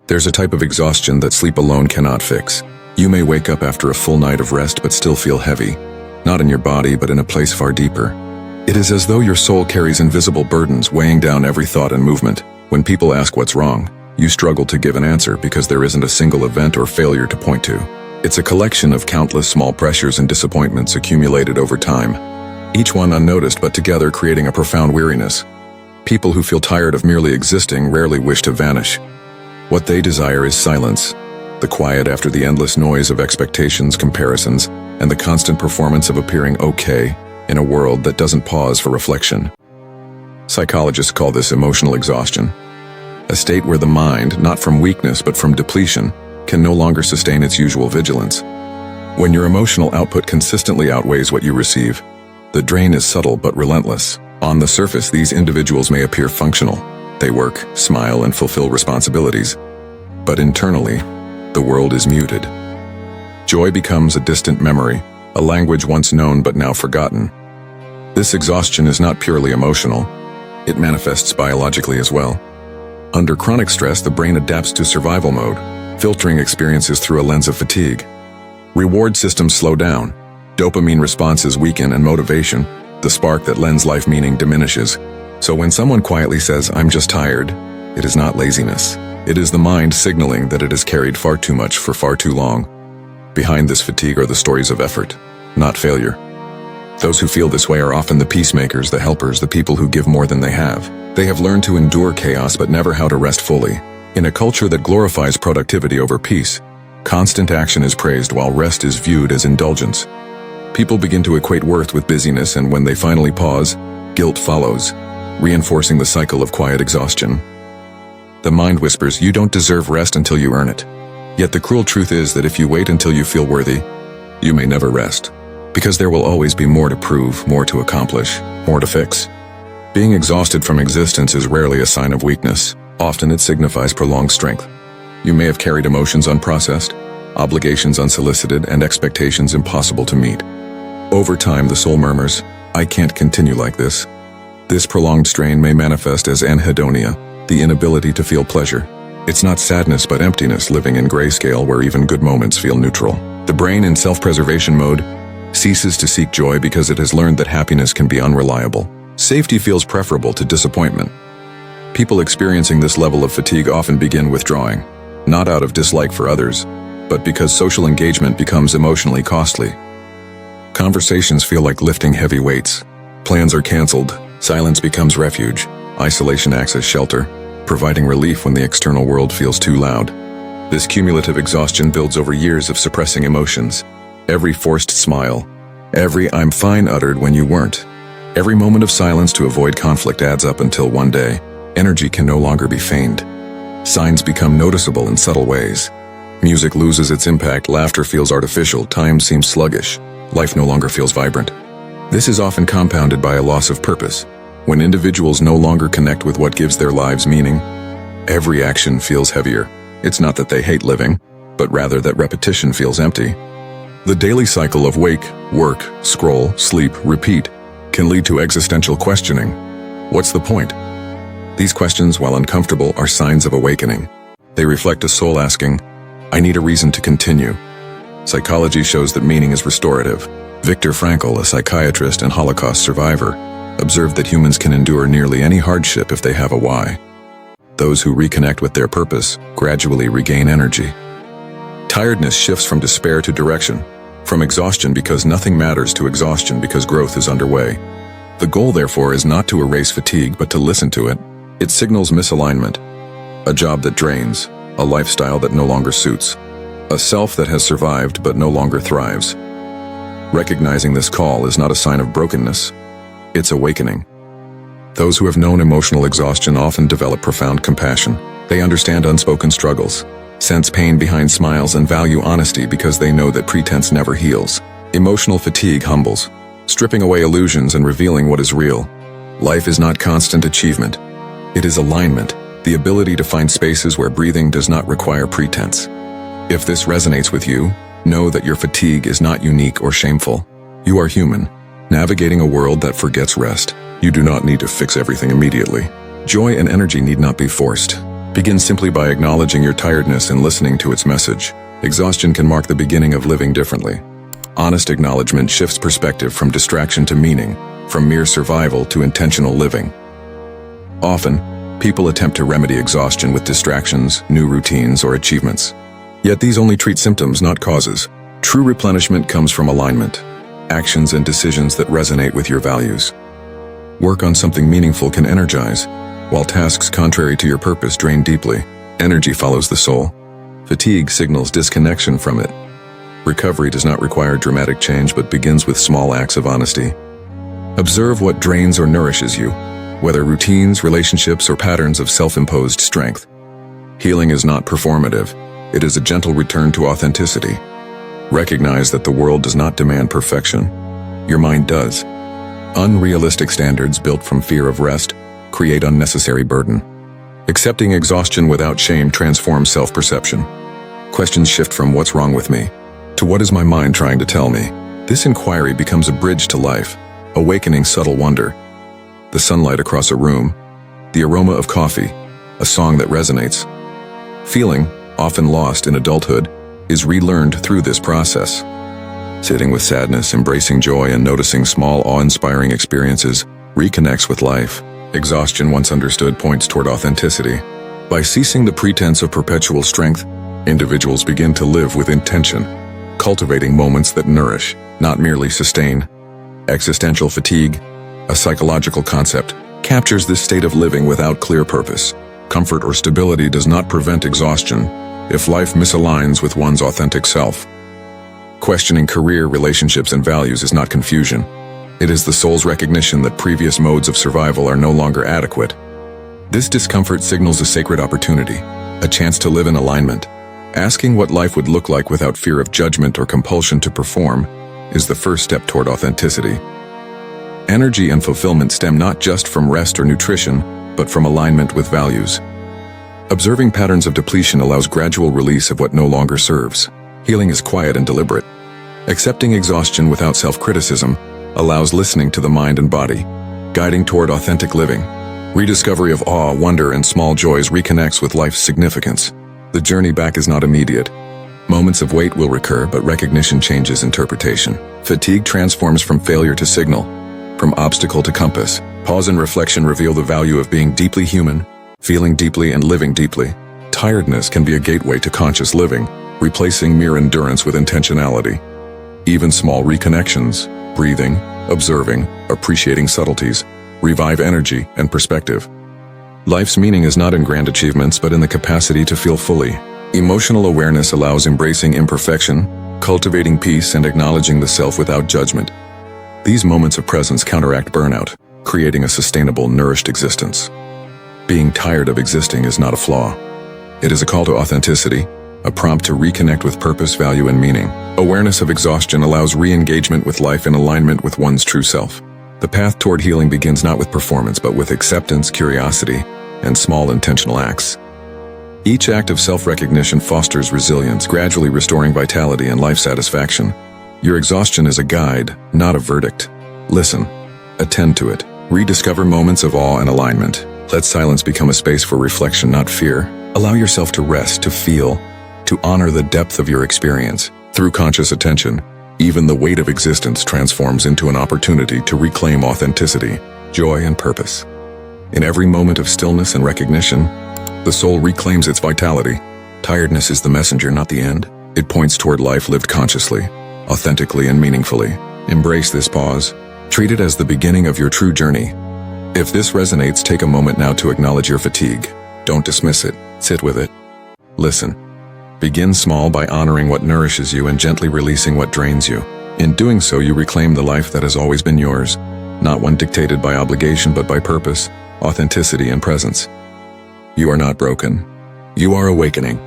There's a type of exhaustion that sleep alone cannot fix. You may wake up after a full night of rest but still feel heavy, not in your body but in a place far deeper. It is as though your soul carries invisible burdens weighing down every thought and movement. When people ask what's wrong, you struggle to give an answer because there isn't a single event or failure to point to. It's a collection of countless small pressures and disappointments accumulated over time, each one unnoticed but together creating a profound weariness. People who feel tired of merely existing rarely wish to vanish. What they desire is silence, the quiet after the endless noise of expectations, comparisons, and the constant performance of appearing okay in a world that doesn't pause for reflection. Psychologists call this emotional exhaustion, a state where the mind, not from weakness but from depletion, can no longer sustain its usual vigilance. When your emotional output consistently outweighs what you receive, the drain is subtle but relentless. On the surface, these individuals may appear functional. They work, smile, and fulfill responsibilities. But internally, the world is muted. Joy becomes a distant memory, a language once known but now forgotten. This exhaustion is not purely emotional. It manifests biologically as well. Under chronic stress, the brain adapts to survival mode, filtering experiences through a lens of fatigue. Reward systems slow down. Dopamine responses weaken and motivation, the spark that lends life meaning, diminishes. So when someone quietly says, "I'm just tired," it is not laziness. It is the mind signaling that it has carried far too much for far too long. Behind this fatigue are the stories of effort, not failure. Those who feel this way are often the peacemakers, the helpers, the people who give more than they have. They have learned to endure chaos but never how to rest fully. In a culture that glorifies productivity over peace, constant action is praised while rest is viewed as indulgence. People begin to equate worth with busyness, and when they finally pause, guilt follows, reinforcing the cycle of quiet exhaustion. The mind whispers, "You don't deserve rest until you earn it." Yet the cruel truth is that if you wait until you feel worthy, you may never rest. Because there will always be more to prove, more to accomplish, more to fix. Being exhausted from existence is rarely a sign of weakness. Often it signifies prolonged strength. You may have carried emotions unprocessed, obligations unsolicited, and expectations impossible to meet. Over time, the soul murmurs, "I can't continue like this." This prolonged strain may manifest as anhedonia, the inability to feel pleasure. It's not sadness but emptiness living in grayscale where even good moments feel neutral. The brain in self-preservation mode ceases to seek joy because it has learned that happiness can be unreliable. Safety feels preferable to disappointment. People experiencing this level of fatigue often begin withdrawing, not out of dislike for others, but because social engagement becomes emotionally costly. Conversations feel like lifting heavy weights. Plans are canceled, silence becomes refuge, isolation acts as shelter, providing relief when the external world feels too loud. This cumulative exhaustion builds over years of suppressing emotions. Every forced smile, every "I'm fine" uttered when you weren't, every moment of silence to avoid conflict adds up until one day, energy can no longer be feigned. Signs become noticeable in subtle ways. Music loses its impact, laughter feels artificial, time seems sluggish, life no longer feels vibrant. This is often compounded by a loss of purpose. When individuals no longer connect with what gives their lives meaning, every action feels heavier. It's not that they hate living, but rather that repetition feels empty. The daily cycle of wake, work, scroll, sleep, repeat can lead to existential questioning. What's the point? These questions, while uncomfortable, are signs of awakening. They reflect a soul asking, "I need a reason to continue." Psychology shows that meaning is restorative. Viktor Frankl, a psychiatrist and Holocaust survivor, observed that humans can endure nearly any hardship if they have a why. Those who reconnect with their purpose gradually regain energy. Tiredness shifts from despair to direction, from exhaustion because nothing matters to exhaustion because growth is underway. The goal, therefore, is not to erase fatigue but to listen to it. It signals misalignment, a job that drains, a lifestyle that no longer suits, a self that has survived but no longer thrives. Recognizing this call is not a sign of brokenness, it's awakening. Those who have known emotional exhaustion often develop profound compassion. They understand unspoken struggles, sense pain behind smiles, and value honesty because they know that pretense never heals. Emotional fatigue humbles, stripping away illusions and revealing what is real. Life is not constant achievement. It is alignment, the ability to find spaces where breathing does not require pretense. If this resonates with you, know that your fatigue is not unique or shameful. You are human, navigating a world that forgets rest. You do not need to fix everything immediately. Joy and energy need not be forced. Begin simply by acknowledging your tiredness and listening to its message. Exhaustion can mark the beginning of living differently. Honest acknowledgement shifts perspective from distraction to meaning, from mere survival to intentional living. Often, people attempt to remedy exhaustion with distractions, new routines, or achievements. Yet these only treat symptoms, not causes. True replenishment comes from alignment, actions and decisions that resonate with your values. Work on something meaningful can energize, while tasks contrary to your purpose drain deeply. Energy follows the soul. Fatigue signals disconnection from it. Recovery does not require dramatic change but begins with small acts of honesty. Observe what drains or nourishes you, whether routines, relationships, or patterns of self-imposed strength. Healing is not performative. It is a gentle return to authenticity. Recognize that the world does not demand perfection. Your mind does. Unrealistic standards built from fear of rest create unnecessary burden. Accepting exhaustion without shame transforms self-perception. Questions shift from "what's wrong with me?" to "what is my mind trying to tell me?" This inquiry becomes a bridge to life, awakening subtle wonder. The sunlight across a room, the aroma of coffee, a song that resonates. Feeling, often lost in adulthood, is relearned through this process. Sitting with sadness, embracing joy, and noticing small, awe-inspiring experiences reconnects with life. Exhaustion, once understood, points toward authenticity. By ceasing the pretense of perpetual strength, individuals begin to live with intention, cultivating moments that nourish, not merely sustain. Existential fatigue, a psychological concept, captures this state of living without clear purpose. Comfort or stability does not prevent exhaustion if life misaligns with one's authentic self. Questioning career, relationships, and values is not confusion. It is the soul's recognition that previous modes of survival are no longer adequate. This discomfort signals a sacred opportunity, a chance to live in alignment. Asking what life would look like without fear of judgment or compulsion to perform is the first step toward authenticity. Energy and fulfillment stem not just from rest or nutrition, but from alignment with values. Observing patterns of depletion allows gradual release of what no longer serves. Healing is quiet and deliberate. Accepting exhaustion without self-criticism allows listening to the mind and body, guiding toward authentic living. Rediscovery of awe, wonder, and small joys reconnects with life's significance. The journey back is not immediate. Moments of wait will recur, but recognition changes interpretation. Fatigue transforms from failure to signal, from obstacle to compass. Pause and reflection reveal the value of being deeply human, feeling deeply, and living deeply. Tiredness can be a gateway to conscious living, replacing mere endurance with intentionality. Even small reconnections, breathing, observing, appreciating subtleties, revive energy and perspective. Life's meaning is not in grand achievements, but in the capacity to feel fully. Emotional awareness allows embracing imperfection, cultivating peace, and acknowledging the self without judgment. These moments of presence counteract burnout, creating a sustainable, nourished existence. Being tired of existing is not a flaw. It is a call to authenticity, a prompt to reconnect with purpose, value, and meaning. Awareness of exhaustion allows re-engagement with life in alignment with one's true self. The path toward healing begins not with performance, but with acceptance, curiosity, and small intentional acts. Each act of self-recognition fosters resilience, gradually restoring vitality and life satisfaction. Your exhaustion is a guide, not a verdict. Listen, attend to it, rediscover moments of awe and alignment. Let silence become a space for reflection, not fear. Allow yourself to rest, to feel, to honor the depth of your experience. Through conscious attention, even the weight of existence transforms into an opportunity to reclaim authenticity, joy, and purpose. In every moment of stillness and recognition, the soul reclaims its vitality. Tiredness is the messenger, not the end. It points toward life lived consciously, authentically, and meaningfully. Embrace this pause. Treat it as the beginning of your true journey. If this resonates, take a moment now to acknowledge your fatigue. Don't dismiss it. Sit with it. Listen. Begin small by honoring what nourishes you and gently releasing what drains you. In doing so, you reclaim the life that has always been yours, not one dictated by obligation but by purpose, authenticity, and presence. You are not broken. You are awakening.